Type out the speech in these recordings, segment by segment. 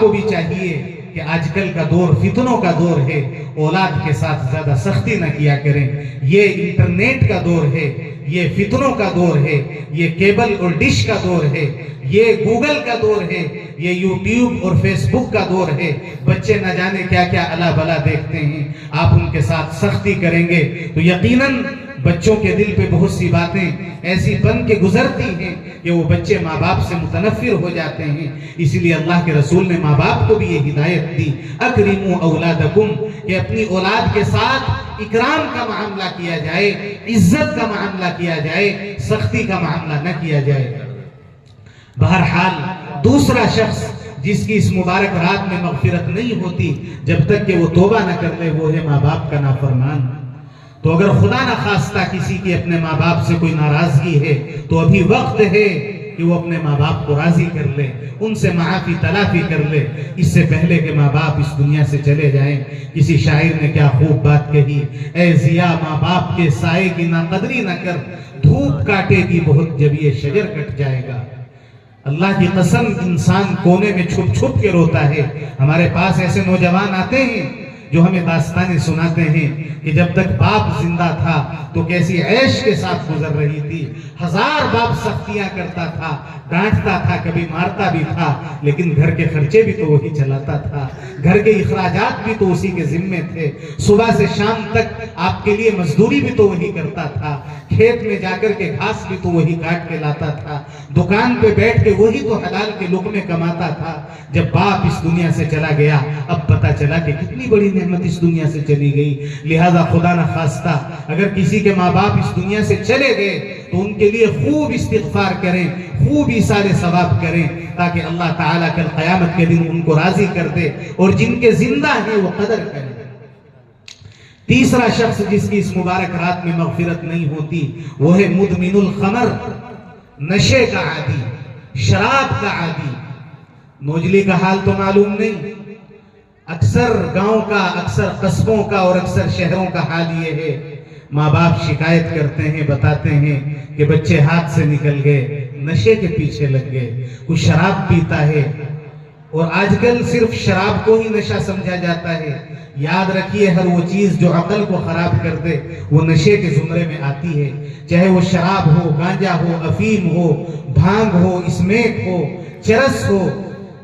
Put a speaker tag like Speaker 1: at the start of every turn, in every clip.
Speaker 1: کو بھی چاہیے کہ آج کل کا دور فتنوں کا دور ہے، اولاد کے ساتھ زیادہ سختی نہ کیا کریں۔ یہ انٹرنیٹ کا دور ہے، یہ فتنوں کا دور ہے، یہ کیبل اور ڈش کا دور ہے، یہ گوگل کا دور ہے، یہ یوٹیوب اور فیس بک کا دور ہے۔ بچے نہ جانے کیا کیا الا بلا دیکھتے ہیں۔ آپ ان کے ساتھ سختی کریں گے تو یقیناً بچوں کے دل پہ بہت سی باتیں ایسی بن کے گزرتی ہیں کہ وہ بچے ماں باپ سے متنفر ہو جاتے ہیں۔ اسی لیے اللہ کے رسول نے ماں باپ کو بھی یہ ہدایت دی، اکرموا اولادکم، کہ اپنی اولاد کے ساتھ اکرام کا معاملہ کیا جائے، عزت کا معاملہ کیا جائے، سختی کا معاملہ نہ کیا جائے۔ بہرحال دوسرا شخص جس کی اس مبارک رات میں مغفرت نہیں ہوتی جب تک کہ وہ توبہ نہ کر لے، وہ ہے ماں باپ کا نافرمان۔ تو اگر خدا نہ خواستہ کسی کی اپنے ماں باپ سے کوئی ناراضگی ہے تو ابھی وقت ہے کہ وہ اپنے ماں باپ کو راضی کر لے، ان سے معافی تلافی کر لے، اس سے پہلے کہ ماں باپ اس دنیا سے چلے جائیں۔ کسی شاعر نے کیا خوب بات کہی، اے ضیا ماں باپ کے سائے کی ناقدری نہ کر، دھوپ کاٹے گی بہت جب یہ شجر کٹ جائے گا۔ اللہ کی قسم انسان کونے میں چھپ چھپ کے روتا ہے۔ ہمارے پاس ایسے نوجوان آتے ہیں جو ہمیں داستانیں سناتے ہیں کہ جب تک باپ زندہ تھا تو کیسی عیش کے ساتھ گزر رہی تھی، ہزار باپ سختیاں کرتا تھا، ڈانٹتا تھا، کبھی مارتا بھی تھا، لیکن گھر کے خرچے بھی تو وہی چلاتا تھا، گھر کے اخراجات بھی تو اسی کے ذمے تھے، صبح سے شام تک آپ کے لیے مزدوری بھی تو وہی کرتا تھا، کھیت میں جا کر کے گھاس بھی تو وہی کاٹ کے لاتا تھا، دکان پہ بیٹھ کے وہی تو حلال کے لقمے کماتا تھا۔ جب باپ اس دنیا سے چلا گیا اب پتا چلا کہ کتنی بڑی نعمت اس دنیا سے چلی گئی۔ لہذا خدا نہ خواستہ اگر کسی کے ماں باپ اس دنیا سے چلے گئے تو ان کے لیے خوب استغفار کریں، خوب ایثار ثواب کریں، تاکہ اللہ تعالیٰ کل قیامت کے دن ان کو راضی کر دے، اور جن کے زندہ ہیں وہ قدر کریں۔ تیسرا شخص جس کی اس مبارک رات میں مغفرت نہیں ہوتی وہ ہے مدمن الخمر، نشے کا عادی، شراب کا عادی۔ نوجلی کا حال تو معلوم نہیں، اکثر گاؤں کا، اکثر قصبوں کا اور اکثر شہروں کا حال یہ ہے، ماں باپ شکایت کرتے ہیں، بتاتے ہیں کہ بچے ہاتھ سے نکل گئے، نشے کے پیچھے لگ گئے، کوئی شراب پیتا ہے، اور آج کل صرف شراب کو ہی نشہ سمجھا جاتا ہے۔ یاد رکھیے ہر وہ چیز جو عقل کو خراب کر دے وہ نشے کے زمرے میں آتی ہے، چاہے وہ شراب ہو، گانجا ہو، افیم ہو، بھانگ ہو، اسمیک ہو، چرس ہو،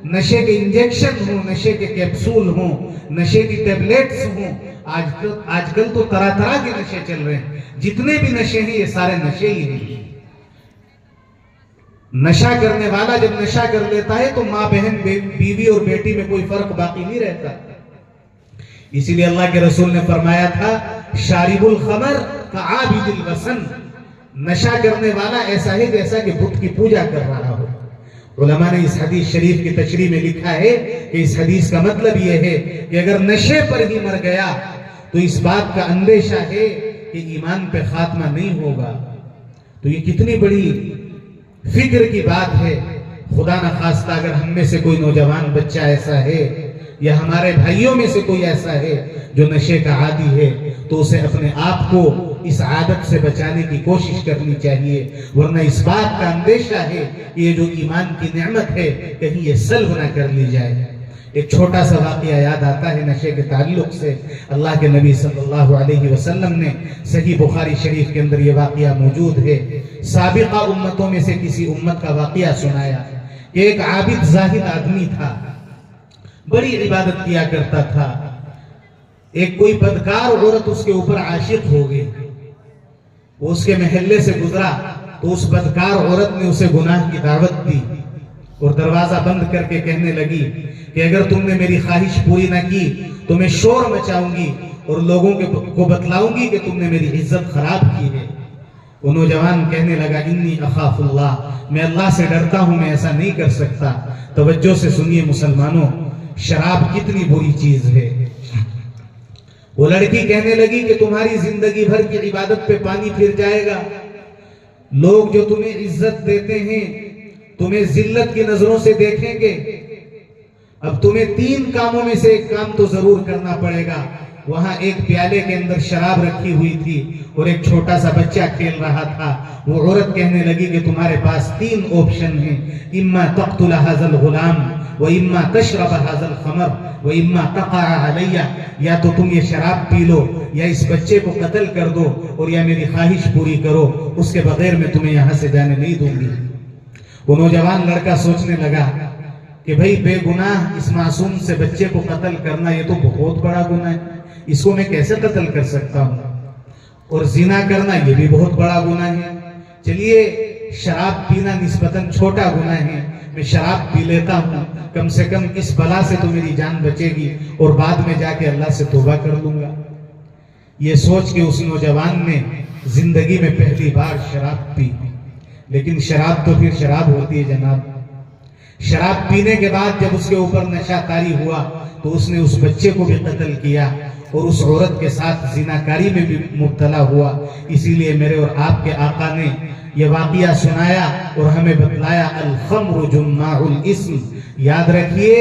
Speaker 1: نشے کے انجیکشن ہوں، نشے کے کیپسول ہوں، نشے کی ٹیبلیٹس ہوں۔ آج کل تو طرح طرح کے نشے چل رہے ہیں، جتنے بھی نشے ہیں یہ سارے نشے ہی ہیں۔ نشہ کرنے والا جب نشہ کر لیتا ہے تو ماں بہن بیوی اور بیٹی میں کوئی فرق باقی نہیں رہتا۔ اسی لیے اللہ کے رسول نے فرمایا تھا شارب الخمر کعابد الوثن، نشہ کرنے والا ایسا ہے جیسا کہ بت کی پوجا کر رہا ہو۔ علماء نے اس حدیث شریف کی تشریح میں لکھا ہے کہ اس حدیث کا مطلب یہ ہے کہ اگر نشے پر ہی مر گیا تو اس بات کا اندیشہ ہے کہ ایمان پہ خاتمہ نہیں ہوگا۔ تو یہ کتنی بڑی فکر کی بات ہے۔ خدا نہ خواستہ اگر ہم میں سے کوئی نوجوان بچہ ایسا ہے یا ہمارے بھائیوں میں سے کوئی ایسا ہے جو نشے کا عادی ہے تو اسے اپنے آپ کو اس عادت سے بچانے کی کوشش کرنی چاہیے، ورنہ اس بات کا اندیشہ ہے کہ یہ جو ایمان کی نعمت ہے کہیں یہ سلب نہ کر لی جائے۔ ایک چھوٹا سا واقعہ یاد آتا ہے نشے کے تعلق سے۔ اللہ کے نبی صلی اللہ علیہ وسلم نے صحیح بخاری شریف کے اندر یہ واقعہ موجود ہے، سابقہ امتوں میں سے کسی امت کا واقعہ سنایا کہ ایک عابد زاہد آدمی تھا، بڑی عبادت کیا کرتا تھا۔ ایک کوئی بدکار عورت اس کے اوپر عاشق ہو گئی، وہ اس کے محلے سے گزرا تو اس بدکار عورت نے اسے گناہ کی دعوت دی اور دروازہ بند کر کے کہنے لگی کہ اگر تم نے میری خواہش پوری نہ کی تو میں شور مچاؤں گی اور لوگوں کو بتلاؤں گی کہ تم نے میری عزت خراب کی ہے۔ وہ نوجوان کہنے لگا انی اخاف اللہ، میں اللہ سے ڈرتا ہوں، میں ایسا نہیں کر سکتا۔ توجہ سے سنیے مسلمانوں، شراب کتنی بری چیز ہے۔ وہ لڑکی کہنے لگی کہ تمہاری زندگی بھر کی عبادت پہ پانی پھر جائے گا، لوگ جو تمہیں عزت دیتے ہیں تمہیں ذلت کی نظروں سے دیکھیں گے، اب تمہیں 3 کاموں میں سے ایک کام تو ضرور کرنا پڑے گا۔ وہاں ایک پیالے کے اندر شراب رکھی ہوئی تھی اور ایک چھوٹا سا بچہ کھیل رہا تھا۔ وہ عورت کہنے لگی کہ تمہارے پاس 3 آپشن ہیں، اما تقتل هذا الغلام، وَإِمَّا تَشْرَبَ هَذَا الْخَمَرَ وَإِمَّا تَقَعَ عَلَيَّ، یا تو تم یہ شراب پی لو، یا اس بچے کو قتل کر دو، اور یا میری خواہش پوری کرو، اس کے بغیر میں تمہیں یہاں سے جانے نہیں دوں گی۔ وہ نوجوان لڑکا سوچنے لگا کہ بھئی بے گناہ اس معصوم سے بچے کو قتل کرنا یہ تو بہت بڑا گناہ ہے، اس کو میں کیسے قتل کر سکتا ہوں، اور زنا کرنا یہ بھی بہت بڑا گناہ ہے، چلیے شراب پینا نسبتاً چھوٹا گناہ ہے، میں شراب پی لیتا ہوں، کم سے کم اس بلا سے تو میری جان بچے گی، اور بعد میں جا کے اللہ سے توبہ کر لوں گا۔ یہ سوچ کے اس نوجوان نے زندگی میں پہلی بار شراب پی، لیکن شراب تو پھر شراب ہوتی ہے جناب۔ شراب پینے کے بعد جب اس کے اوپر نشہ طاری ہوا تو اس نے اس بچے کو بھی قتل کیا، اور اس عورت کے ساتھ زناکاری میں بھی مبتلا ہوا۔ اسی لیے میرے اور آپ کے آقا نے یہ واقعہ سنایا اور ہمیں بتلایا الخمر جماع الاسم، یاد رکھیے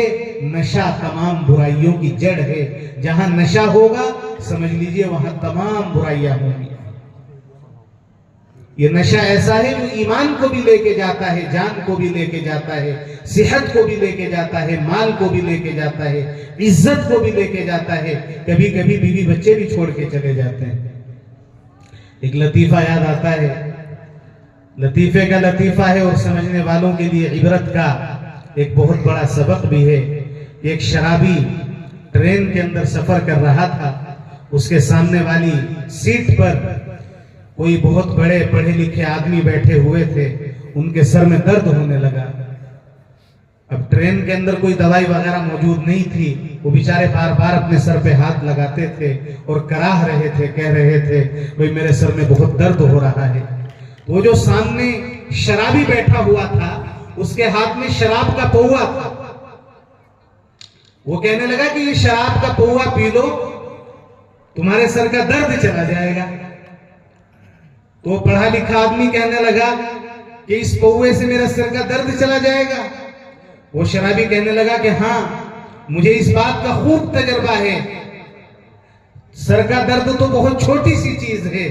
Speaker 1: نشہ تمام برائیوں کی جڑ ہے، جہاں نشہ ہوگا سمجھ لیجئے وہاں تمام برائیاں ہوں گی۔ یہ نشہ ایسا ہے جو ایمان کو بھی لے کے جاتا ہے، جان کو بھی لے کے جاتا ہے، صحت کو بھی لے کے جاتا ہے، مال کو بھی لے کے جاتا ہے، عزت کو بھی لے کے جاتا ہے، کبھی کبھی بیوی بچے بھی چھوڑ کے چلے جاتے ہیں۔ ایک لطیفہ یاد آتا ہے، لطیفے کا لطیفہ ہے اور سمجھنے والوں کے لیے عبرت کا ایک بہت بڑا سبق بھی ہے۔ ایک شرابی ٹرین کے اندر سفر کر رہا تھا، اس کے سامنے والی سیٹ پر کوئی بہت بڑے پڑھے لکھے آدمی بیٹھے ہوئے تھے، ان کے سر میں درد ہونے لگا۔ اب ٹرین کے اندر کوئی دوائی وغیرہ موجود نہیں تھی، وہ بیچارے بار بار اپنے سر پہ ہاتھ لگاتے تھے اور کراہ رہے تھے، کہہ رہے تھے بھئی میرے سر میں بہت درد ہو رہا ہے۔ وہ جو سامنے شرابی بیٹھا ہوا تھا اس کے ہاتھ میں شراب کا پوا تھا، وہ کہنے لگا کہ یہ شراب کا پوا پی لو تمہارے سر کا درد چلا جائے گا۔ تو پڑھا لکھا آدمی کہنے لگا کہ اس پوے سے میرا سر کا درد چلا جائے گا۔ وہ شرابی کہنے لگا کہ ہاں مجھے اس بات کا خوب تجربہ ہے، سر کا درد تو بہت چھوٹی سی چیز ہے،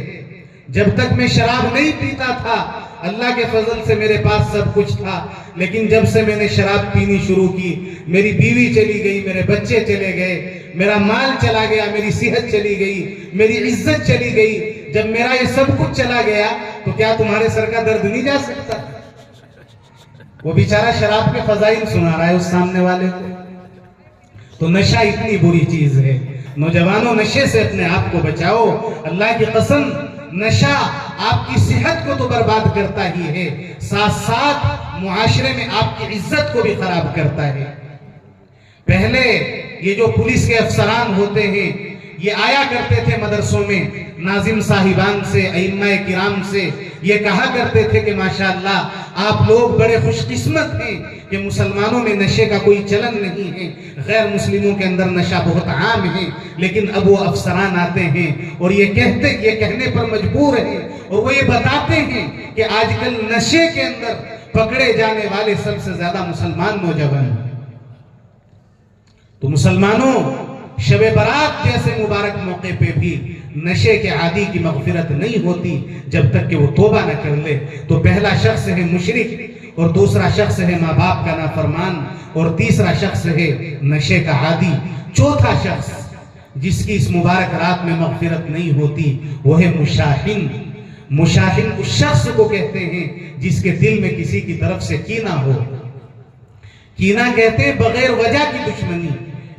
Speaker 1: جب تک میں شراب نہیں پیتا تھا اللہ کے فضل سے میرے پاس سب کچھ تھا، لیکن جب سے میں نے شراب پینی شروع کی میری بیوی چلی گئی، میرے بچے چلے گئے، میرا مال چلا گیا، میری صحت چلی گئی، میری عزت چلی گئی۔ جب میرا یہ سب کچھ چلا گیا تو کیا تمہارے سر کا درد نہیں جا سکتا؟ وہ بیچارہ شراب کے فضائل سنا رہا ہے اس سامنے والے کو۔ تو نشہ اتنی بری چیز ہے، نوجوانوں نشے سے اپنے آپ کو بچاؤ۔ اللہ کی قسم نشہ آپ کی صحت کو تو برباد کرتا ہی ہے، ساتھ ساتھ معاشرے میں آپ کی عزت کو بھی خراب کرتا ہے۔ پہلے یہ جو پولیس کے افسران ہوتے ہیں یہ آیا کرتے تھے مدرسوں میں، ناظم صاحبان سے، ائمہ کرام سے، یہ کہا کرتے تھے کہ ماشاءاللہ آپ لوگ بڑے خوش قسمت ہیں کہ مسلمانوں میں نشے کا کوئی چلن نہیں ہے، غیر مسلموں کے اندر نشہ بہت عام ہے۔ لیکن اب وہ افسران آتے ہیں اور یہ کہنے پر مجبور ہیں اور وہ یہ بتاتے ہیں کہ آج کل نشے کے اندر پکڑے جانے والے سب سے زیادہ مسلمان نوجوان ہیں۔ تو مسلمانوں شب برات جیسے مبارک موقع پہ بھی نشے کے عادی کی مغفرت نہیں ہوتی جب تک کہ وہ توبہ نہ کر لے۔ تو پہلا شخص ہے مشرک، اور دوسرا شخص ہے ماں باپ کا نافرمان، اور تیسرا شخص ہے نشے کا عادی۔ چوتھا شخص جس کی اس مبارک رات میں مغفرت نہیں ہوتی وہ ہے مشاحن۔ مشاحن اس شخص کو کہتے ہیں جس کے دل میں کسی کی طرف سے کینہ ہو۔ کینہ کہتے ہیں بغیر وجہ کی دشمنی۔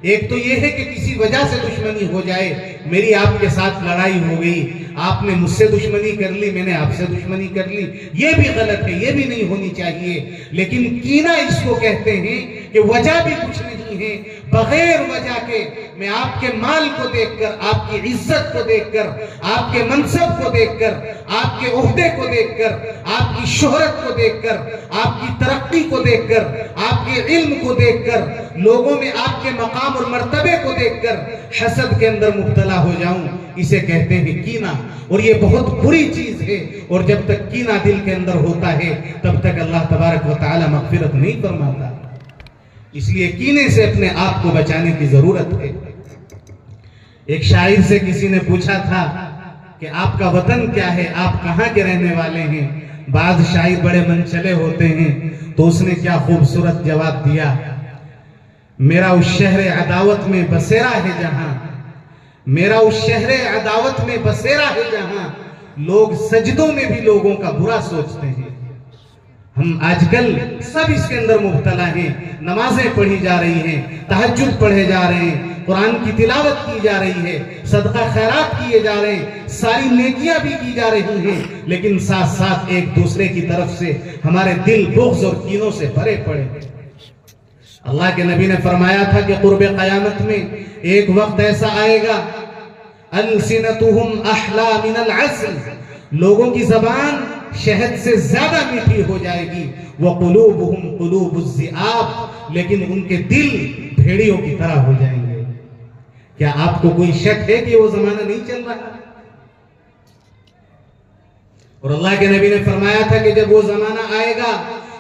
Speaker 1: ایک تو یہ ہے کہ کسی وجہ سے دشمنی ہو جائے، میری آپ کے ساتھ لڑائی ہو گئی، آپ نے مجھ سے دشمنی کر لی، میں نے آپ سے دشمنی کر لی، یہ بھی غلط ہے، یہ بھی نہیں ہونی چاہیے۔ لیکن کینہ اس کو کہتے ہیں کہ وجہ بھی کچھ نہیں ہے، بغیر وجہ کے میں آپ کے مال کو دیکھ کر، آپ کی عزت کو دیکھ کر، آپ کے منصب کو دیکھ کر، آپ کے عہدے کو دیکھ کر، آپ کی شہرت کو دیکھ کر، آپ کی ترقی کو دیکھ کر، آپ کے علم کو دیکھ کر، لوگوں میں آپ کے مقام اور مرتبے کو دیکھ کر حسد کے اندر مبتلا ہو جاؤں، اسے کہتے ہیں کینہ۔ اور یہ بہت بری چیز ہے، اور جب تک کینہ دل کے اندر ہوتا ہے تب تک اللہ تبارک و تعالی مغفرت نہیں فرماتا۔ اس لیے کینے سے اپنے آپ کو بچانے کی ضرورت ہے۔ ایک شاعر سے کسی نے پوچھا تھا کہ آپ کا وطن کیا ہے، آپ کہاں کے رہنے والے ہیں؟ بعض شاعر بڑے من چلے ہوتے ہیں، تو اس نے کیا خوبصورت جواب دیا میرا اس شہر عداوت میں بسیرا ہے جہاں، میرا اس شہر عداوت میں بسیرا ہے جہاں، لوگ سجدوں میں بھی لوگوں کا برا سوچتے ہیں۔ ہم آج کل سب اس کے اندر مبتلا ہیں، نمازیں پڑھی جا رہی ہیں، تہجد پڑھے جا رہے ہیں، قرآن کی تلاوت کی جا رہی ہے، صدقہ خیرات کیے جا رہے ہیں، ساری نیکیاں بھی کی جا رہی ہیں، لیکن ساتھ ساتھ ایک دوسرے کی طرف سے ہمارے دل بغض اور کینوں سے بھرے پڑے۔ اللہ کے نبی نے فرمایا تھا کہ قرب قیامت میں ایک وقت ایسا آئے گا، السنتہم احلا من العسل، لوگوں کی زبان شہد سے زیادہ میٹھی ہو جائے گی، وقلوبہم قلوب الذئاب، لیکن ان کے دل بھیڑیوں کی طرح ہو جائیں گے۔ کیا آپ کو کوئی شک ہے کہ وہ زمانہ نہیں چل رہا؟ اور اللہ کے نبی نے فرمایا تھا کہ جب وہ زمانہ آئے گا،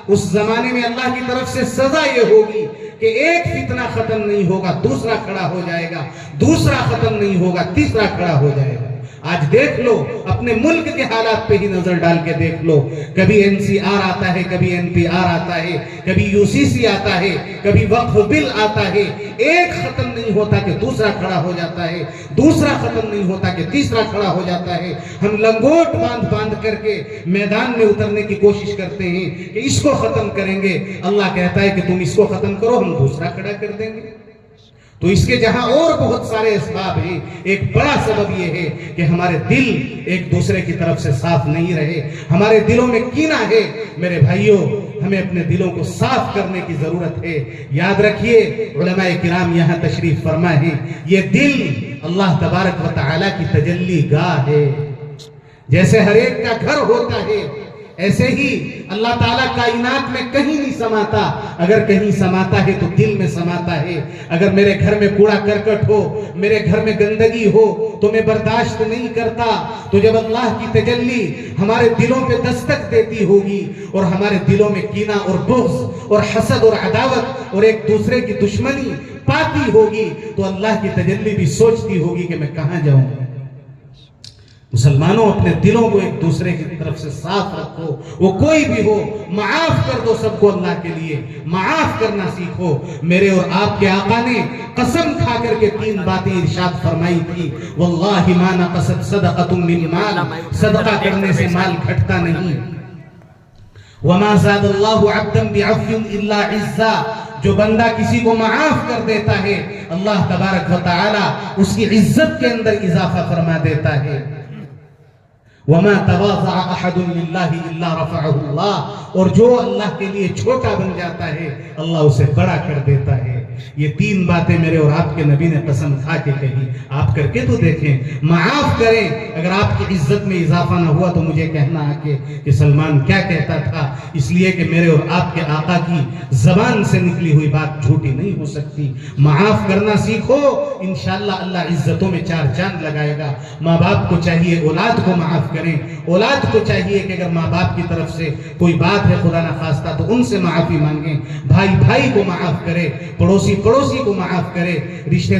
Speaker 1: اس زمانے میں اللہ کی طرف سے سزا یہ ہوگی کہ ایک فتنہ ختم نہیں ہوگا، دوسرا کھڑا ہو جائے گا، دوسرا ختم نہیں ہوگا، تیسرا کھڑا ہو جائے گا۔ آج دیکھ لو، اپنے ملک کے حالات پہ ہی نظر ڈال کے دیکھ لو، کبھی NCR آتا ہے، کبھی NPR آتا ہے، کبھی UCC آتا ہے، کبھی وقف بل آتا ہے، ایک ختم نہیں ہوتا کہ دوسرا کھڑا ہو جاتا ہے، دوسرا ختم نہیں ہوتا کہ تیسرا کھڑا ہو جاتا ہے۔ ہم لنگوٹ باندھ کر کے میدان میں اترنے کی کوشش کرتے ہیں کہ اس کو ختم کریں گے، اللہ کہتا ہے کہ تم اس کو ختم کرو، ہم دوسرا کھڑا کر دیں گے۔ تو اس کے جہاں اور بہت سارے اسباب ہیں، ایک بڑا سبب یہ ہے کہ ہمارے دل ایک دوسرے کی طرف سے صاف نہیں رہے، ہمارے دلوں میں کینہ ہے۔ میرے بھائیوں، ہمیں اپنے دلوں کو صاف کرنے کی ضرورت ہے۔ یاد رکھیے، علماء کرام یہاں تشریف فرما ہیں، یہ دل اللہ تبارک و تعالیٰ کی تجلی گاہ ہے۔ جیسے ہر ایک کا گھر ہوتا ہے، ایسے ہی اللہ تعالیٰ کائنات میں کہیں نہیں سماتا، اگر کہیں سماتا ہے تو دل میں سماتا ہے۔ اگر میرے گھر میں کوڑا کرکٹ ہو، میرے گھر میں گندگی ہو تو میں برداشت نہیں کرتا، تو جب اللہ کی تجلی ہمارے دلوں پہ دستک دیتی ہوگی اور ہمارے دلوں میں کینہ اور بغض اور حسد اور عداوت اور ایک دوسرے کی دشمنی پاتی ہوگی، تو اللہ کی تجلی بھی سوچتی ہوگی کہ میں کہاں جاؤں۔ مسلمانوں، اپنے دلوں کو ایک دوسرے کی طرف سے صاف رکھو، وہ کوئی بھی ہو، معاف کر دو سب کو، اللہ کے لیے معاف کرنا سیکھو۔ میرے اور آپ کے آقا نے قسم کھا کر کے 3 باتیں ارشاد فرمائی تھی، واللہ ما نقصت صدقۃ من مال، صدقہ کرنے سے مال گھٹتا نہیں، وما زاد اللہ عبدا بعفو الا عزا، جو بندہ کسی کو معاف کر دیتا ہے اللہ تبارک و تعالی اس کی عزت کے اندر اضافہ فرما دیتا ہے۔ وَمَا تَوَاضَعَ أَحَدٌ لِلَّهِ إِلَّا رَفَعَهُ اللَّهُ، اور جو اللہ کے لیے چھوٹا بن جاتا ہے اللہ اسے بڑا کر دیتا ہے۔ یہ 3 باتیں میرے اور آپ کے نبی نے قسم کھا کے کہی، آپ کر کے تو دیکھیں، معاف کریں۔ اگر آپ کی عزت میں اضافہ نہ ہوا تو مجھے کہنا آکے کہ سلمان کیا کہتا تھا، اس لیے کہ میرے اور آپ کے آقا کی زبان سے نکلی ہوئی بات جھوٹی نہیں ہو سکتی۔ معاف کرنا سیکھو، انشاءاللہ اللہ عزتوں میں 4 چاند لگائے گا۔ ماں باپ کو چاہیے اولاد کو معاف کریں، اولاد کو چاہیے کہ اگر ماں باپ کی طرف سے کوئی بات ہے خدا نخواستہ تو ان سے معافی مانگیں، بھائی بھائی کو معاف کرے، پڑوسی پڑوسی کو معاف کرے، رشتہ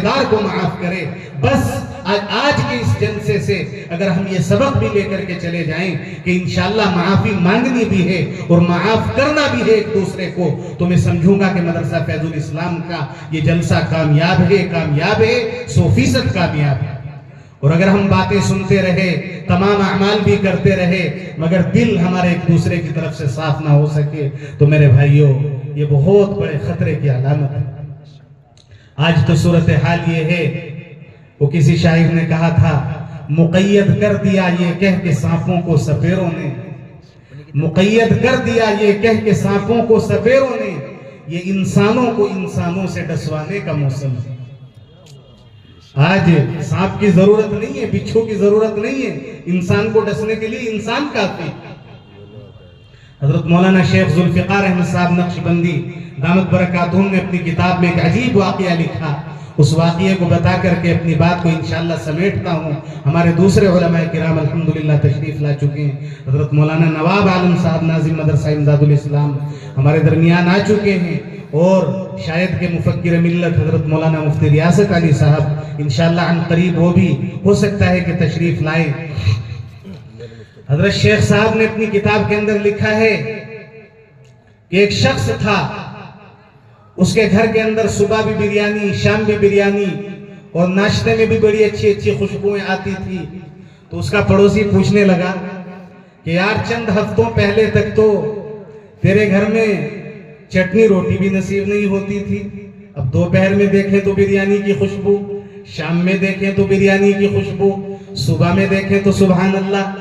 Speaker 1: دار کو معاف کرے۔ بس آج کے اس جلسے سے اگر ہم یہ سبق بھی لے کر کے چلے جائیں کہ انشاءاللہ معافی مانگنی بھی ہے اور معاف کرنا بھی ہے ایک دوسرے کو، تو میں سمجھوں گا کہ مدرسہ فیض الاسلام کا یہ جلسہ کامیاب ہے، 100% کامیاب ہے۔ اور اگر ہم باتیں سنتے رہے، تمام اعمال بھی کرتے رہے، مگر دل ہمارے ایک دوسرے کی طرف سے صاف نہ ہو سکے، تو میرے بھائیوں یہ بہت بڑے خطرے کی علامت ہے۔ آج تو صورتحال یہ ہے، وہ کسی شاعر نے کہا تھا، مقید کر دیا یہ کہہ کے سانپوں کو سپیروں نے، مقید کر دیا یہ کہہ کے سانپوں کو سپیروں نے، یہ انسانوں کو انسانوں سے ڈسوانے کا موسم ہے۔ آج سانپ کی ضرورت نہیں ہے، بچھو کی ضرورت نہیں ہے، انسان کو ڈسنے کے لیے انسان کافی۔ حضرت مولانا شیخ ذوالفقار احمد صاحب نقشبندی دامت برکاتہم نے اپنی کتاب میں ایک عجیب واقعہ لکھا، اس واقعے کو بتا کر کے اپنی بات کو انشاءاللہ سمیٹتا ہوں۔ ہمارے دوسرے علماء کرام الحمدللہ تشریف لا چکے ہیں، حضرت مولانا نواب عالم صاحب ناظم مدرسہ امداد الاسلام ہمارے درمیان آ چکے ہیں، اور شاید کہ مفکر ملت حضرت مولانا مفتی ریاست علی صاحب انشاءاللہ عن قریب وہ بھی ہو سکتا ہے کہ تشریف لائیں۔ حضرت شیخ صاحب نے اپنی کتاب کے اندر لکھا ہے کہ ایک شخص تھا، اس کے گھر کے اندر صبح بھی بریانی، شام بھی بریانی، اور ناشتے میں بھی بڑی اچھی اچھی خوشبوئیں آتی تھی. تو اس کا پڑوسی پوچھنے لگا کہ یار چند ہفتوں پہلے تک تو تیرے گھر میں چٹنی روٹی بھی نصیب نہیں ہوتی تھی، اب دوپہر میں دیکھیں تو بریانی کی خوشبو، شام میں دیکھیں تو بریانی کی خوشبو، صبح میں دیکھیں تو سبحان اللہ.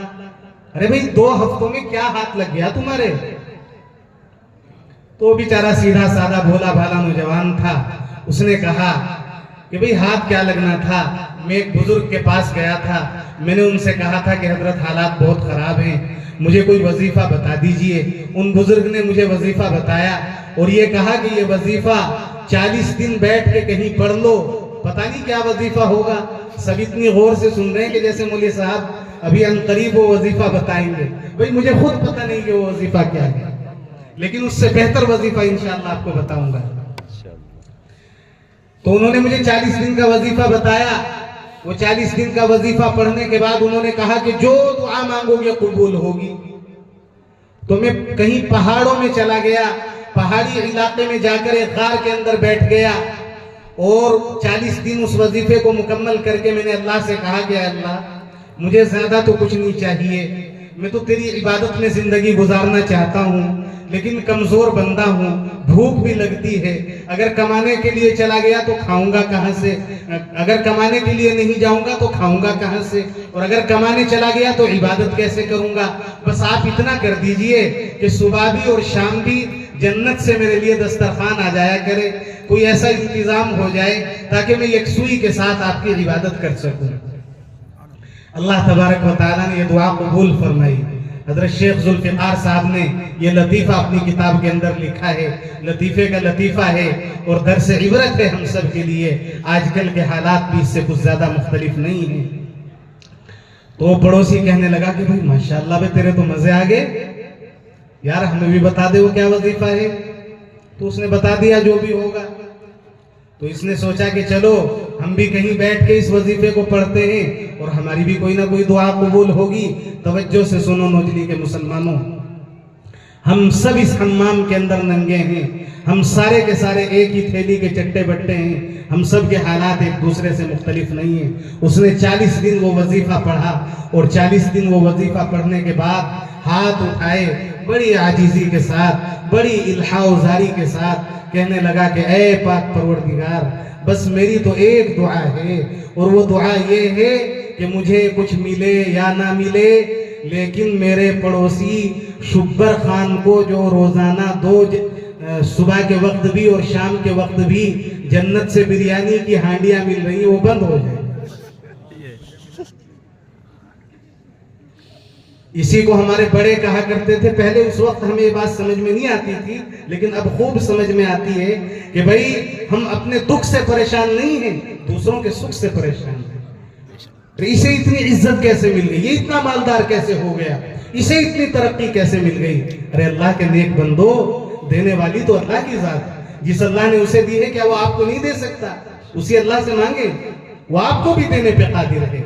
Speaker 1: ارے بھئی 2 ہفتوں میں کیا ہاتھ لگ گیا تمہارے؟ تو بیچارہ سیدھا سادہ بھولا بھالا نوجوان تھا. اس نے کہا کہ بھئی ہاتھ کیا لگنا تھا، میں ایک بزرگ کے پاس گیا تھا، میں نے ان سے کہا تھا کہ حضرت حالات بہت خراب ہیں، مجھے کوئی وظیفہ بتا دیجئے. ان بزرگ نے مجھے وظیفہ بتایا اور یہ کہا کہ یہ وظیفہ 40 دن بیٹھ کے کہیں پڑھ لو، پتہ نہیں کیا وظیفہ ہوگا. سب اتنی غور سے سن رہے ہیں کہ جیسے مولوی صاحب ابھی ان قریب وہ وظیفہ بتائیں گے. بھئی مجھے خود پتہ نہیں کہ وہ وظیفہ کیا ہے، لیکن اس سے بہتر وظیفہ انشاءاللہ آپ کو بتاؤں گا. تو انہوں نے مجھے 40 دن کا وظیفہ بتایا. وہ 40 دن کا وظیفہ پڑھنے کے بعد انہوں نے کہا کہ جو دعا مانگو گے قبول ہوگی. تو میں کہیں پہاڑوں میں چلا گیا، پہاڑی علاقے میں جا کر ایک غار کے اندر بیٹھ گیا اور 40 دن اس وظیفے کو مکمل کر کے میں نے اللہ سے کہا کہ اے اللہ مجھے زیادہ تو کچھ نہیں چاہیے، میں تو تیری عبادت میں زندگی گزارنا چاہتا ہوں، لیکن کمزور بندہ ہوں، بھوک بھی لگتی ہے، اگر کمانے کے لیے چلا گیا تو کھاؤں گا کہاں سے، اگر کمانے کے لیے نہیں جاؤں گا تو کھاؤں گا کہاں سے، اور اگر کمانے چلا گیا تو عبادت کیسے کروں گا. بس آپ اتنا کر دیجئے کہ صبح بھی اور شام بھی جنت سے میرے لیے دسترخوان آ جایا کرے، کوئی ایسا انتظام ہو جائے تاکہ میں یکسوئی کے ساتھ آپ کی عبادت کر سکوں. اللہ تبارک و تعالیٰ نے یہ دعا قبول فرمائی. حضرت شیخ ذوالفقار صاحب نے یہ لطیفہ اپنی کتاب کے اندر لکھا ہے. لطیفے کا لطیفہ ہے اور درس عبرت ہے ہم سب کے لیے. آج کل کے حالات بھی اس سے کچھ زیادہ مختلف نہیں ہیں. تو وہ پڑوسی کہنے لگا کہ بھئی ماشاءاللہ بھئی تیرے تو مزے آگے، یار ہمیں بھی بتا دے وہ کیا وظیفہ ہے. تو اس نے بتا دیا جو بھی ہوگا. تو اس نے سوچا کہ چلو ہم بھی کہیں بیٹھ کے اس وظیفے کو پڑھتے ہیں اور ہماری بھی کوئی نہ کوئی دعا قبول ہوگی. توجہ سے سنو نوجلی کے مسلمانوں، ہم سب اس حمام کے اندر ننگے ہیں، ہم سارے کے سارے ایک ہی تھیلی کے چٹے بٹے ہیں، ہم سب کے حالات ایک دوسرے سے مختلف نہیں ہیں. اس نے 40 دن وہ وظیفہ پڑھا اور 40 دن وہ وظیفہ پڑھنے کے بعد ہاتھ اٹھائے بڑی عاجزی کے ساتھ، بڑی الحاح و زاری کے ساتھ کہنے لگا کہ اے پاک پروردگار بس میری تو ایک دعا ہے اور وہ دعا یہ ہے کہ مجھے کچھ ملے یا نہ ملے، لیکن میرے پڑوسی شبر خان کو جو روزانہ 2 صبح کے وقت بھی اور شام کے وقت بھی جنت سے بریانی کی ہانڈیاں مل رہی ہیں وہ بند ہو جائے. اسی کو ہمارے بڑے کہا کرتے تھے. پہلے اس وقت ہمیں یہ بات سمجھ میں نہیں آتی تھی، لیکن اب خوب سمجھ میں آتی ہے کہ بھئی ہم اپنے دکھ سے پریشان نہیں ہیں، دوسروں کے سکھ سے پریشان ہیں. اسے اتنی عزت کیسے مل گئی، یہ اتنا مالدار کیسے ہو گیا، اسے اتنی ترقی کیسے مل گئی. ارے اللہ کے نیک بندو، دینے والی تو اللہ کی ذات ہے. جس اللہ نے اسے دی ہے کیا وہ آپ کو نہیں دے سکتا؟ اسی اللہ سے مانگے، وہ آپ کو بھی دینے پہ قادر ہے.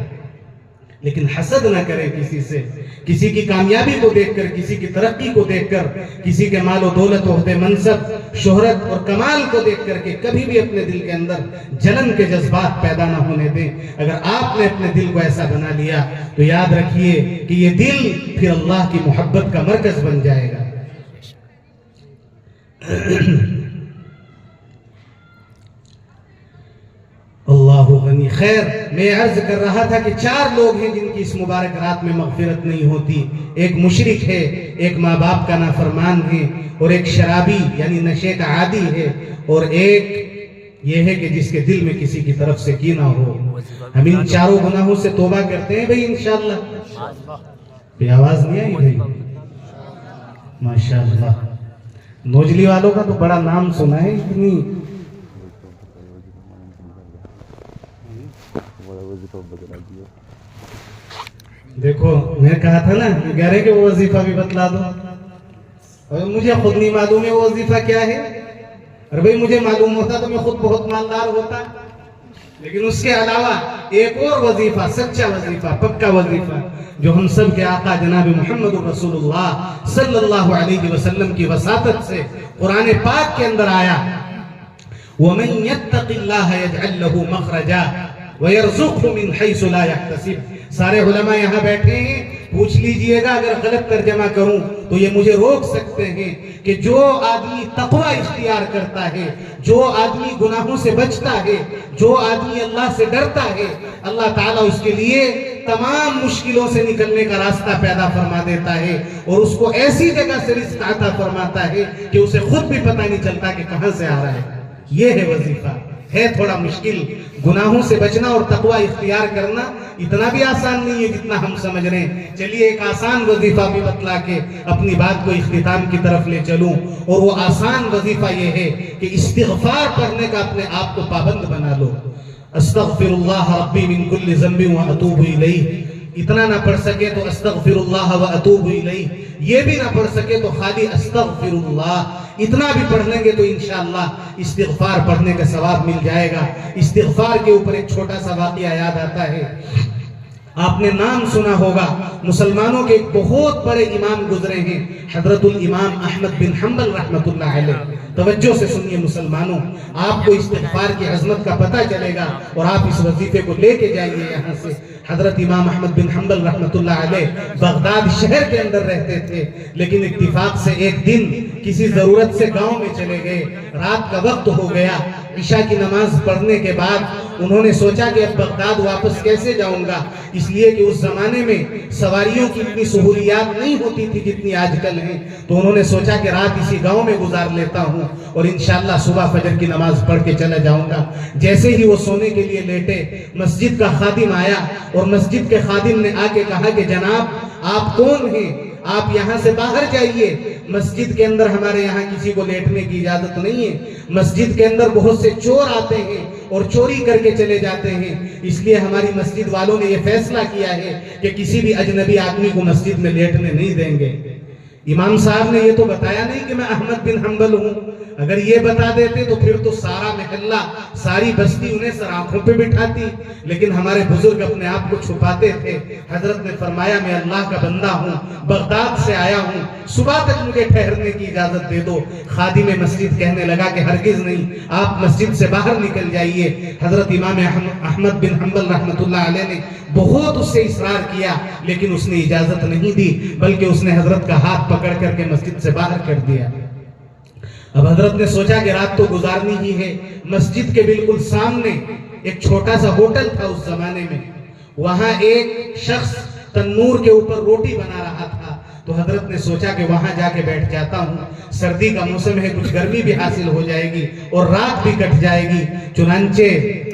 Speaker 1: لیکن حسد نہ کریں کسی سے، کسی کی کامیابی کو دیکھ کر، کسی کی ترقی کو دیکھ کر، کسی کے مال و دولت، عہدے، منصب، شہرت اور کمال کو دیکھ کر کے کبھی بھی اپنے دل کے اندر جلن کے جذبات پیدا نہ ہونے دیں. اگر آپ نے اپنے دل کو ایسا بنا لیا تو یاد رکھیے کہ یہ دل پھر اللہ کی محبت کا مرکز بن جائے گا. اللہ غنی. خیر، میں عرض کر رہا تھا کہ 4 لوگ ہیں جن کی اس مبارک رات میں مغفرت نہیں ہوتی. ایک مشرک ہے، ایک ماں باپ کا نافرمان ہے، اور ایک شرابی یعنی نشے کا عادی ہے، اور ایک یہ ہے کہ جس کے دل میں کسی کی طرف سے کینہ ہو. ہم ان 4 گناہوں سے توبہ کرتے ہیں بھئی انشاءاللہ. بھی آواز نہیں آئی بھئی؟ ماشاءاللہ. نوجلی والوں کا تو بڑا نام سنا ہے. اتنی دیکھو میں کہا تھا نا، کہہ رہے کہ وہ وظیفہ بھی بتلا دو، اور مجھے خود نہیں معلوم ہے وہ وظیفہ کیا ہے. اور بھئی مجھے معلوم ہوتا تو میں خود بہت مالدار ہوتا. لیکن اس کے علاوہ ایک اور وظیفہ، سچا وظیفہ، پکا وظیفہ، جو ہم سب کے آقا جناب محمد رسول اللہ صلی اللہ علیہ وسلم کی وساطت سے قرآن پاک کے اندر آیا. وَمَن يَتَّقِ اللَّهَ يَجْعَل لَّهُ مَخْرَجًا وَيَرْزُقْهُ مِنْ حَيْثُ لَا يَحْتَسِبُ۔ سارے علماء یہاں بیٹھے ہیں، پوچھ لیجئے گا اگر غلط ترجمہ کروں تو یہ مجھے روک سکتے ہیں کہ جو آدمی تقوی اختیار کرتا ہے، جو آدمی گناہوں سے بچتا ہے، جو آدمی اللہ سے ڈرتا ہے، اللہ تعالیٰ اس کے لیے تمام مشکلوں سے نکلنے کا راستہ پیدا فرما دیتا ہے اور اس کو ایسی جگہ سے رزق عطا فرماتا ہے کہ اسے خود بھی پتہ نہیں چلتا کہ کہاں سے آ رہا ہے۔ یہ ہے وظیفہ، ہے تھوڑا مشکل۔ گناہوں سے بچنا اور تقوی اختیار کرنا اتنا بھی آسان نہیں ہے جتنا ہم سمجھ رہے ہیں۔ چلیے ایک آسان وظیفہ بھی بتلا کے اپنی بات کو اختتام کی طرف لے چلوں، اور وہ آسان وظیفہ یہ ہے کہ استغفار پڑھنے کا اپنے آپ کو پابند بنا لو۔ استغفر اللہ ربی من کل ذنب واتوب الیہ، اتنا نہ پڑھ سکے تو استغفر اللہ واتوب الیہ، یہ بھی نہ پڑھ سکے تو خالی استغفر اللہ، اتنا بھی پڑھ لیں گے تو انشاءاللہ استغفار پڑھنے کا ثواب مل جائے گا۔ استغفار کے اوپر ایک چھوٹا سا واقعہ یاد آتا ہے۔ آپ نے نام سنا ہوگا، مسلمانوں کے ایک بہت بڑے امام گزرے ہیں، حضرت الامام احمد بن حنبل رحمۃ اللہ علیہ۔ توجہ سے سنیے مسلمانوں، آپ کو استغفار کی عظمت کا پتہ چلے گا اور آپ اس وظیفے کو لے کے جائیے یہاں سے۔ حضرت امام احمد بن حنبل رحمۃ اللہ علیہ بغداد شہر کے اندر رہتے تھے، لیکن اتفاق سے ایک دن کسی ضرورت سے گاؤں میں چلے گئے، رات کا وقت ہو گیا، عشاء کی نماز پڑھنے کے بعد انہوں نے سوچا کہ اب بغداد واپس کیسے جاؤں گا، اس لیے کہ اس زمانے میں سواریوں کی اتنی سہولیات نہیں ہوتی تھی جتنی آج کل ہیں، تو انہوں نے سوچا کہ رات اسی گاؤں میں گزار لیتا ہوں اور انشاءاللہ صبح فجر کی نماز پڑھ کے چلا جاؤں گا۔ جیسے ہی وہ سونے کے لیے لیٹے، مسجد کا خادم آیا اور مسجد کے خادم نے آ کے کہا کہ جناب آپ کون ہیں؟ آپ یہاں سے باہر جائیے، مسجد کے اندر ہمارے یہاں کسی کو لیٹنے کی اجازت نہیں ہے، مسجد کے اندر بہت سے چور آتے ہیں اور چوری کر کے چلے جاتے ہیں، اس لیے ہماری مسجد والوں نے یہ فیصلہ کیا ہے کہ کسی بھی اجنبی آدمی کو مسجد میں لیٹنے نہیں دیں گے۔ امام صاحب نے یہ تو بتایا نہیں کہ میں احمد بن حنبل ہوں، اگر یہ بتا دیتے تو پھر تو سارا محلہ، ساری بستی انہیں سر آنکھوں پہ بٹھاتی، لیکن ہمارے بزرگ اپنے آپ کو چھپاتے تھے۔ حضرت نے فرمایا میں اللہ کا بندہ ہوں، بغداد سے آیا ہوں، صبح تک مجھے ٹھہرنے کی اجازت دے دو۔ خادم مسجد کہنے لگا کہ ہرگز نہیں، آپ مسجد سے باہر نکل جائیے۔ حضرت امام احمد بن حنبل رحمۃ اللہ علیہ نے بہت اس سے اصرار کیا، لیکن اس نے اجازت نہیں دی، بلکہ اس نے حضرت کا ہاتھ پکڑ کر کے مسجد سے باہر کر دیا۔ اب حضرت نے سوچا کہ رات تو گزارنی ہی ہے، مسجد کے بالکل سامنے ایک چھوٹا سا ہوٹل تھا اس زمانے میں، وہاں ایک شخص تنور کے اوپر روٹی بنا رہا تھا، تو حضرت نے سوچا کہ وہاں جا کے بیٹھ جاتا ہوں، سردی کا موسم ہے، کچھ گرمی بھی حاصل ہو جائے گی اور رات بھی کٹ جائے گی۔ چنانچہ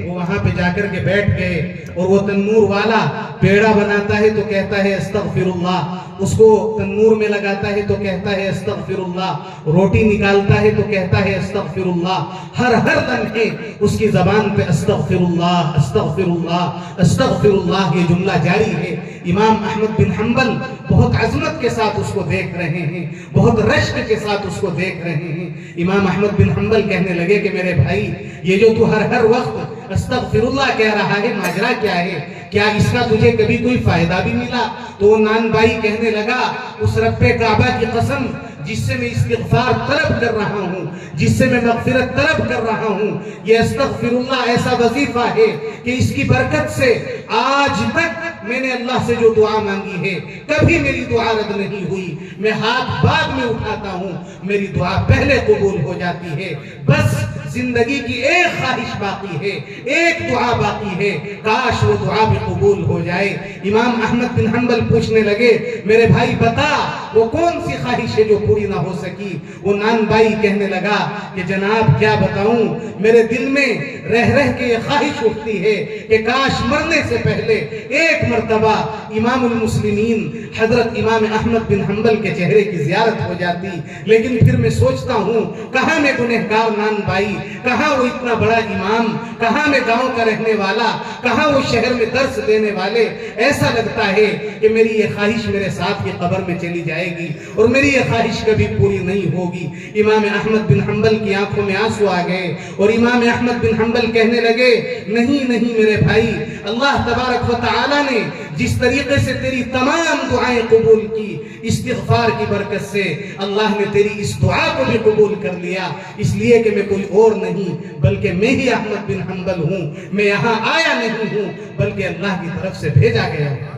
Speaker 1: وہ وہاں پہ جا کر کے بیٹھ گئے اور وہ تنور والا پیڑا بناتا ہے تو کہتا ہے استغفر اللہ، اس کو تنور میں لگاتا ہے تو کہتا ہے استغفر اللہ، روٹی نکالتا ہے تو کہتا ہے استغفر اللہ، ہر لمحے اس کی زبان پہ استغفر اللہ استغفر اللہ استغفر اللہ یہ جملہ جاری ہے۔ امام احمد بن حنبل بہت عظمت کے ساتھ اس کو دیکھ رہے ہیں، بہت رشک کے ساتھ اس کو دیکھ رہے ہیں۔ امام احمد بن حنبل کہنے لگے کہ میرے بھائی، یہ جو تو ہر وقت استغفر اللہ کہہ رہا ہے، ماجرا کیا ہے؟ کیا اس کا تجھے کبھی کوئی فائدہ بھی ملا؟ تو وہ نان بھائی کہنے لگا اس رب کعبہ کی قسم جس سے میں استغفار طلب کر رہا ہوں، جس سے میں مغفرت طلب کر رہا ہوں، یہ استغفر اللہ ایسا وظیفہ ہے کہ اس کی برکت سے آج تک میں نے اللہ سے جو دعا مانگی ہے کبھی میری دعا رد نہیں ہوئی۔ میں ہاتھ بعد میں اٹھاتا ہوں، میری دعا پہلے قبول ہو جاتی ہے۔ بس زندگی کی ایک خواہش باقی ہے، ایک دعا باقی ہے، کاش وہ دعا بھی قبول ہو جائے۔ امام احمد بن حنبل پوچھنے لگے میرے بھائی بتا وہ کون سی خواہش ہے جو پوری نہ ہو سکی؟ وہ نان بھائی کہنے لگا کہ جناب کیا بتاؤں، میرے دل میں رہ کے یہ خواہش اٹھتی ہے کہ کاش مرنے سے پہلے ایک مرتبہ امام المسلمین حضرت امام احمد بن حنبل کے چہرے کی زیارت ہو جاتی، لیکن پھر میں سوچتا ہوں کہاں میں گنہگار نان بھائی، کہاں وہ اتنا بڑا امام، کہاں میں گاؤں کا رہنے والا، کہاں وہ شہر میں درس دینے والے۔ ایسا لگتا ہے کہ میری یہ خواہش میرے ساتھ کی قبر میں چلی جائے گی اور میری یہ خواہش کبھی پوری نہیں ہوگی۔ امام احمد بن حنبل کی آنکھوں میں آنسو آ گئے اور امام احمد بن حنبل کہنے لگے نہیں میرے بھائی، اللہ تبارک و تعالی نے جس طریقے سے تیری تمام دعائیں قبول کی، استغفار کی برکت سے اللہ نے تیری اس دعا کو بھی قبول کر لیا، اس لیے کہ میں کوئی اور نہیں بلکہ میں ہی احمد بن حنبل ہوں، میں یہاں آیا نہیں ہوں بلکہ اللہ کی طرف سے بھیجا گیا ہوں۔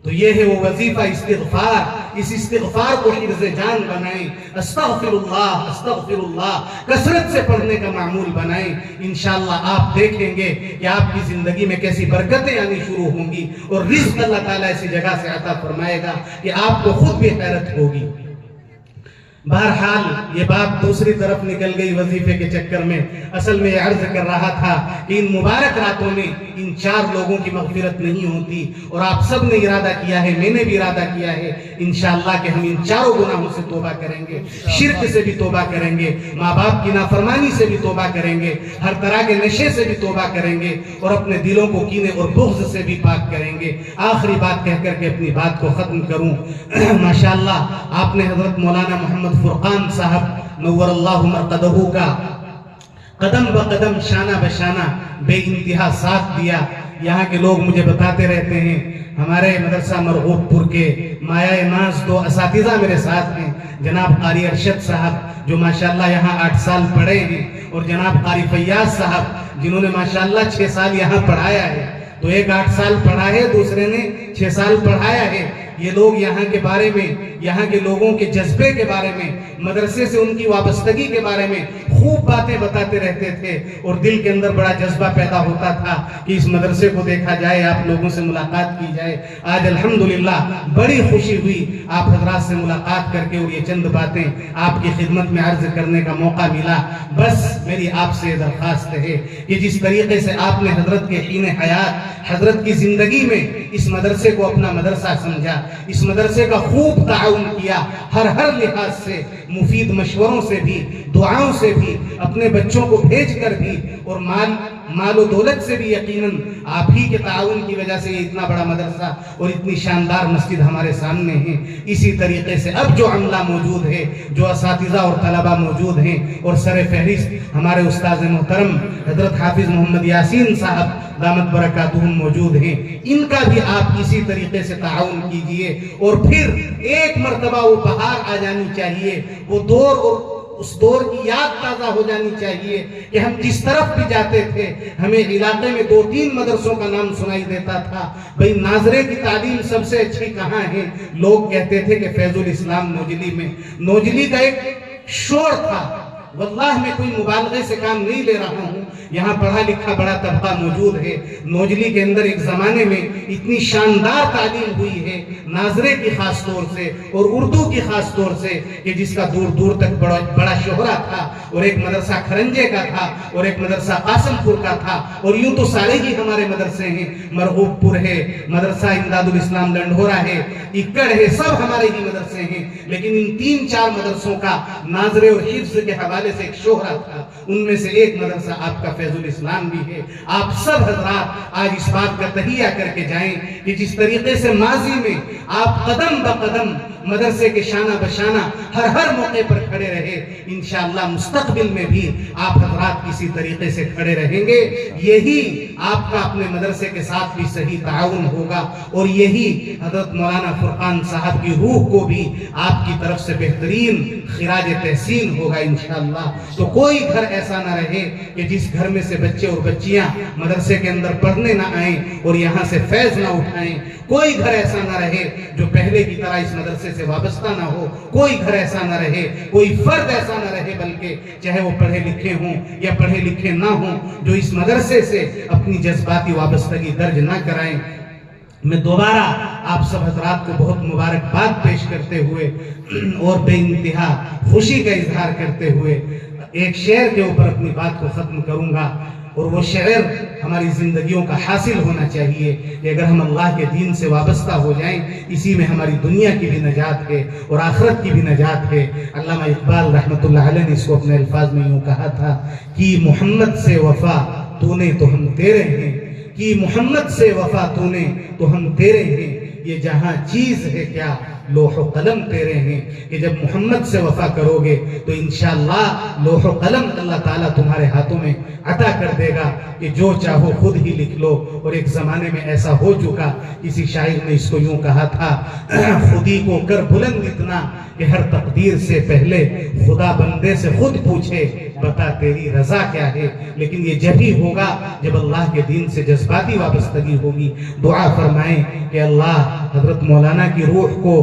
Speaker 1: تو یہ ہے وہ وظیفہ استغفار، اس استغفار کو حفظ جان بنائیں، استغفر اللہ کثرت سے پڑھنے کا معمول بنائیں۔ انشاءاللہ آپ دیکھیں گے کہ آپ کی زندگی میں کیسی برکتیں آنی شروع ہوں گی، اور رزق اللہ تعالیٰ ایسی جگہ سے عطا فرمائے گا کہ آپ کو خود بھی حیرت ہوگی۔ بہرحال یہ بات دوسری طرف نکل گئی وظیفے کے چکر میں۔ اصل میں یہ عرض کر رہا تھا کہ ان مبارک راتوں میں ان 4 لوگوں کی مغفرت نہیں ہوتی، اور آپ سب نے ارادہ کیا ہے، میں نے بھی ارادہ کیا ہے انشاءاللہ کہ ہم ان 4 گناہوں سے توبہ کریں گے، شرک سے بھی توبہ کریں گے، ماں باپ کی نافرمانی سے بھی توبہ کریں گے، ہر طرح کے نشے سے بھی توبہ کریں گے، اور اپنے دلوں کو کینے اور بغض سے بھی پاک کریں گے۔ آخری بات کہہ کر کے اپنی بات کو ختم کروں۔ ماشاءاللہ آپ نے حضرت مولانا محمد فرقان صاحب نور اللہ مرقدہ کا قدم بقدم شانہ بشانہ بے انتہا ساتھ دیا۔ یہاں کے لوگ مجھے بتاتے رہتے ہیں، ہمارے مدرسہ مرغوب پور کے مایہ ناز 2 اساتذہ میرے ساتھ ہیں، جناب قاری ارشد صاحب جو ماشاءاللہ یہاں 8 سال پڑھے ہیں، اور جناب قاری فیاض صاحب جنہوں نے ماشاءاللہ 6 سال یہاں پڑھایا ہے۔ تو ایک 8 سال پڑھا ہے، دوسرے نے 6 سال پڑھایا ہے۔ یہ لوگ یہاں کے بارے میں، یہاں کے لوگوں کے جذبے کے بارے میں، مدرسے سے ان کی وابستگی کے بارے میں خوب باتیں بتاتے رہتے تھے، اور دل کے اندر بڑا جذبہ پیدا ہوتا تھا کہ اس مدرسے کو دیکھا جائے، آپ لوگوں سے ملاقات کی جائے۔ آج الحمدللہ بڑی خوشی ہوئی آپ حضرات سے ملاقات کر کے، اور یہ چند باتیں آپ کی خدمت میں عرض کرنے کا موقع ملا۔ بس میری آپ سے درخواست ہے کہ جس طریقے سے آپ نے حضرت کے حین حیات، حضرت کی زندگی میں اس مدرسے کو اپنا مدرسہ سمجھا، اس مدرسے کا خوب تعاون کیا، ہر لحاظ سے، مفید مشوروں سے بھی، دعاؤں سے بھی، اپنے بچوں کو بھیج کر بھی، اور مال و دولت سے بھی، یقیناً آپ ہی کے تعاون کی وجہ سے یہ اتنا بڑا مدرسہ اور اتنی شاندار مسجد ہمارے سامنے ہے۔ اسی طریقے سے اب جو عملہ موجود ہے، جو اساتذہ اور طلبہ موجود ہیں، اور سر فہرست ہمارے استاذ محترم حضرت حافظ محمد یاسین صاحب دامت برکاتہم موجود ہیں، ان کا بھی آپ اسی طریقے سے تعاون کیجئے، اور پھر ایک مرتبہ وہ بہار آ جانی چاہیے، وہ دور اور اس دور کی یاد تازہ ہو جانی چاہیے کہ ہم جس طرف بھی جاتے تھے ہمیں علاقے میں 2-3 مدرسوں کا نام سنائی دیتا تھا۔ بھئی ناظرے کی تعلیم سب سے اچھی کہاں ہے؟ لوگ کہتے تھے کہ فیض الاسلام نوجلی میں۔ نوجلی کا ایک شور تھا، واللہ میں کوئی مبالغے سے کام نہیں لے رہا ہوں، یہاں پڑھا لکھا بڑا طبقہ موجود ہے۔ نوجلی کے اندر ایک زمانے میں اتنی شاندار تعلیم ہوئی ہے، ناظرے کی خاص طور سے اور اردو کی خاص طور سے، کہ جس کا دور دور تک بڑا شہرہ تھا، اور ایک مدرسہ کھرنجے کا تھا، اور ایک مدرسہ قاسم پور کا تھا، اور یوں تو سارے ہی ہمارے مدرسے ہیں، مرغوب پور ہے، مدرسہ امداد الاسلام لنڈھورا ہے، اکڑ ہے، سب ہمارے ہی مدرسے ہیں۔ لیکن ان 3-4 مدرسوں کا ناظرے اور حفظ کے حوالے سے ایک شہرہ تھا، ان میں سے ایک مدرسہ آپ کا فیض الاسلام بھی ہے۔ آپ سب حضرات آج اس بات کا تہیہ کر کے جائیں کہ جس طریقے سے ماضی میں آپ قدم بقدم مدرسے کے شانہ بشانہ ہر موقع پر کھڑے رہے، انشاءاللہ مستقبل میں بھی آپ حضرات اسی طریقے سے کھڑے رہیں گے۔ یہی آپ کا اپنے مدرسے کے ساتھ بھی صحیح تعاون ہوگا، اور یہی حضرت مولانا فرقان صاحب کی روح کو بھی آپ کی طرف سے بہترین خراج تحسین ہوگا انشاءاللہ۔ تو کوئی گھر ایسا نہ رہے کہ جس گھر میں سے بچے اور بچیاں مدرسے کے اندر پڑھنے نہ آئیں اور یہاں سے فیض نہ اٹھائیں۔ کوئی گھر ایسا نہ رہے جو پہلے کی طرح اس مدرسے سے وابستہ نہ ہو، کوئی گھر ایسا نہ رہے، کوئی فرد ایسا نہ رہے، بلکہ چاہے وہ پڑھے لکھے ہوں یا پڑھے لکھے نہ ہوں، جو اس مدرسے سے اپنی جذباتی وابستگی درج نہ کرائیں۔ میں دوبارہ آپ سب حضرات کو بہت مبارکباد پیش کرتے ہوئے اور بے انتہا خوشی کا اظہار کرتے ہوئے ایک شعر کے اوپر اپنی بات کو ختم کروں گا، اور وہ شعر ہماری زندگیوں کا حاصل ہونا چاہیے کہ اگر ہم اللہ کے دین سے وابستہ ہو جائیں، اسی میں ہماری دنیا کی بھی نجات ہے اور آخرت کی بھی نجات ہے۔ علامہ اقبال رحمۃ اللہ علیہ نے اس کو اپنے الفاظ میں یوں کہا تھا کہ محمد سے وفا تو نے تو ہم تیرے ہیں، کہ محمد سے وفا تو نے تو ہم تیرے ہیں، یہ جہاں چیز ہے کیا لوح و قلم تیرے ہیں کہ جب محمد سے وفا کرو گے تو انشاءاللہ لوح و قلم اللہ تعالیٰ تمہارے ہاتھوں میں عطا کر دے گا کہ جو چاہو خود ہی لکھ لو. اور ایک زمانے میں ایسا ہو چکا, کسی شاعر نے اس کو یوں کہا تھا, خودی کو کر بلند اتنا کہ ہر تقدیر سے پہلے خدا بندے سے خود پوچھے بتا تیری رضا کیا ہے. لیکن یہ جب ہی ہوگا جب اللہ کے دین سے جذباتی وابستگی ہوگی. دعا فرمائیں کہ اللہ حضرت مولانا کی روح کو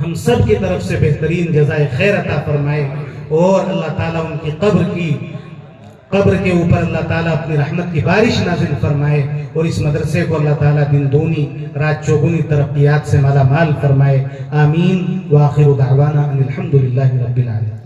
Speaker 1: ہم سب کی طرف سے بہترین جزائے خیر عطا فرمائے, اور اللہ تعالیٰ ان کی قبر کے اوپر اللہ تعالیٰ اپنی رحمت کی بارش نازل فرمائے, اور اس مدرسے کو اللہ تعالیٰ دن دونی رات چوگنی ترقیات سے مالا مال فرمائے. آمین. وآخر دعوانا ان الحمدللہ رب العالمین.